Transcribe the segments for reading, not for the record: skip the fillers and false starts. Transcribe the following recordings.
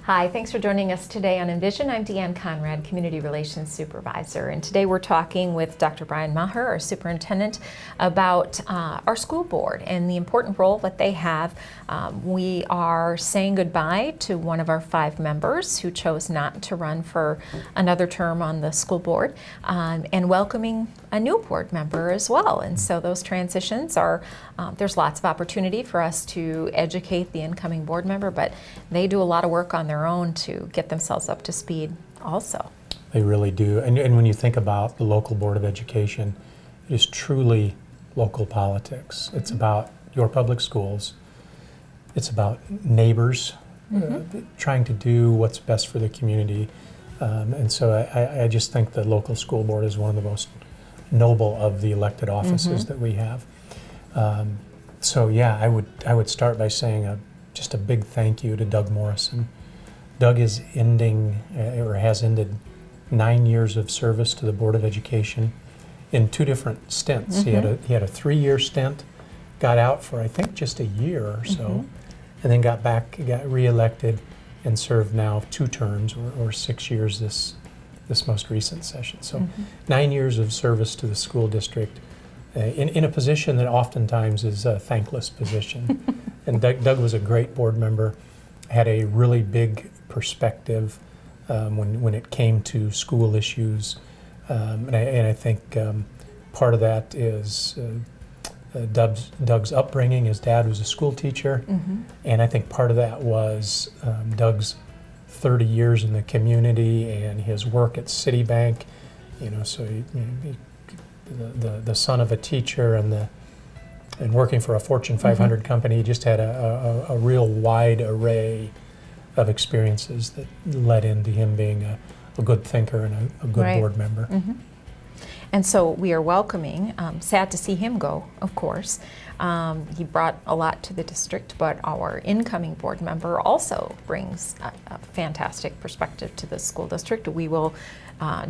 Hi, thanks for joining us today on Envision. I'm Deanne Conrad, Community Relations Supervisor, and today we're talking with Dr. Brian Maher, our Superintendent, about our school board and the important role that they have. We are saying goodbye to one of our 5 members who chose not to run for another term on the school board, and welcoming a new board member as well. And so those transitions are, there's lots of opportunity for us to educate the incoming board member, but they do a lot of work on their own to get themselves up to speed also. They really do. And when you think about the local Board of Education, it is truly local politics. It's about your public schools. It's about neighbors trying to do what's best for the community. And so I just think the local school board is one of the most noble of the elected offices that we have. So yeah, I would start by saying just a big thank you to Doug Morrison. Doug is ending, or has ended, 9 years of service to the Board of Education in 2 different stints. He had a 3-year stint, got out for I think just a year or so, and then got back, got reelected, and served now 2 terms or 6 years this most recent session. So 9 years of service to the school district in a position that oftentimes is a thankless position. And Doug was a great board member, had a really big perspective when it came to school issues, and I think part of that is Doug's upbringing. His dad was a school teacher, and I think part of that was Doug's 30 years in the community and his work at Citibank. You know, so the son of a teacher and working for a Fortune 500 company, he just had a real wide array of experiences that led into him being a good thinker and a good board member. And so we are welcoming, sad to see him go, of course. He brought a lot to the district, but our incoming board member also brings a fantastic perspective to the school district. We will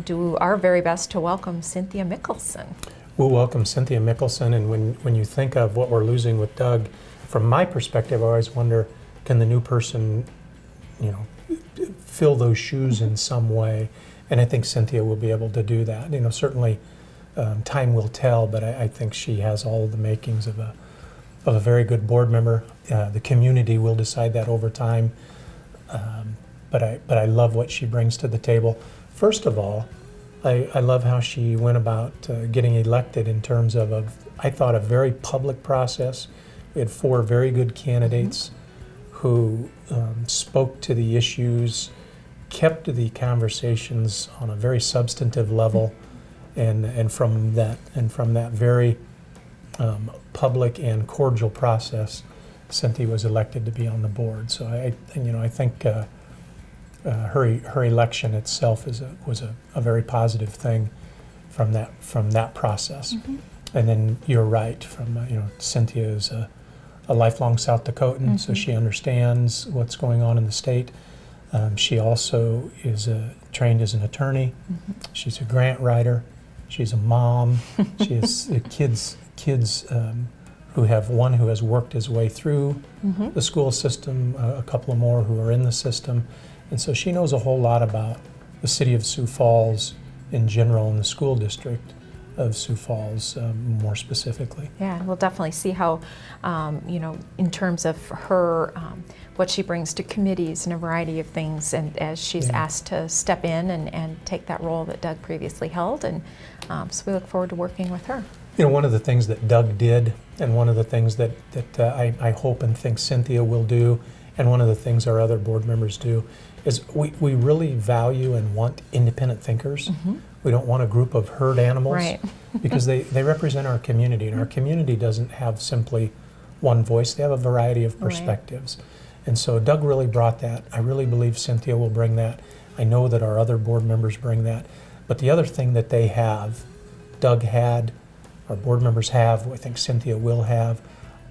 do our very best to welcome Cynthia Mickelson. We'll welcome Cynthia Mickelson, and when you think of what we're losing with Doug, from my perspective, I always wonder, can the new person, you know, fill those shoes in some way? And I think Cynthia will be able to do that. You know, certainly time will tell, but I think she has all the makings of a very good board member. The community will decide that over time, but I love what she brings to the table. First of all, I love how she went about getting elected in terms of I thought, a very public process. We had 4 very good candidates who spoke to the issues, kept the conversations on a very substantive level, and from that very public and cordial process, Cynthia was elected to be on the board. So I think her election itself was a very positive thing from that process. And then you're right, Cynthia is a lifelong South Dakotan, so she understands what's going on in the state. She also is trained as an attorney. She's a grant writer. She's a mom. She has kids who have one who has worked his way through the school system, a couple of more who are in the system. And so she knows a whole lot about the city of Sioux Falls in general and the school district of Sioux Falls more specifically. Yeah, we'll definitely see how, in terms of her, what she brings to committees and a variety of things, and as she's asked to step in and take that role that Doug previously held, and so we look forward to working with her. You know, one of the things that Doug did, and one of the things that I hope and think Cynthia will do, and one of the things our other board members do, is we really value and want independent thinkers. We don't want a group of herd animals, because they represent our community, and our community doesn't have simply one voice. They have a variety of perspectives. And so Doug really brought that. I really believe Cynthia will bring that. I know that our other board members bring that. But the other thing that they have, Doug had, our board members have, I think Cynthia will have,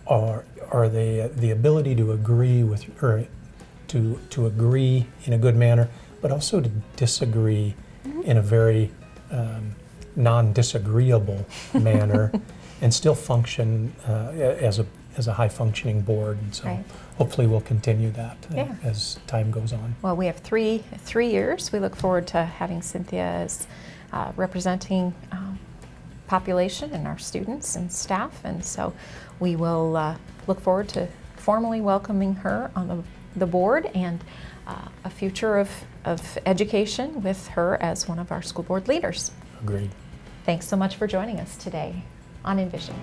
are the ability to agree with, or to agree in a good manner, but also to disagree in a very non-disagreeable manner, and still function as as a high-functioning board, and so Right. hopefully we'll continue that Yeah. as time goes on. Well, we have three years. We look forward to having Cynthia as representing population and our students and staff, and so we will look forward to formally welcoming her on the board and a future of education with her as one of our school board leaders. Agreed. Thanks so much for joining us today on Envision.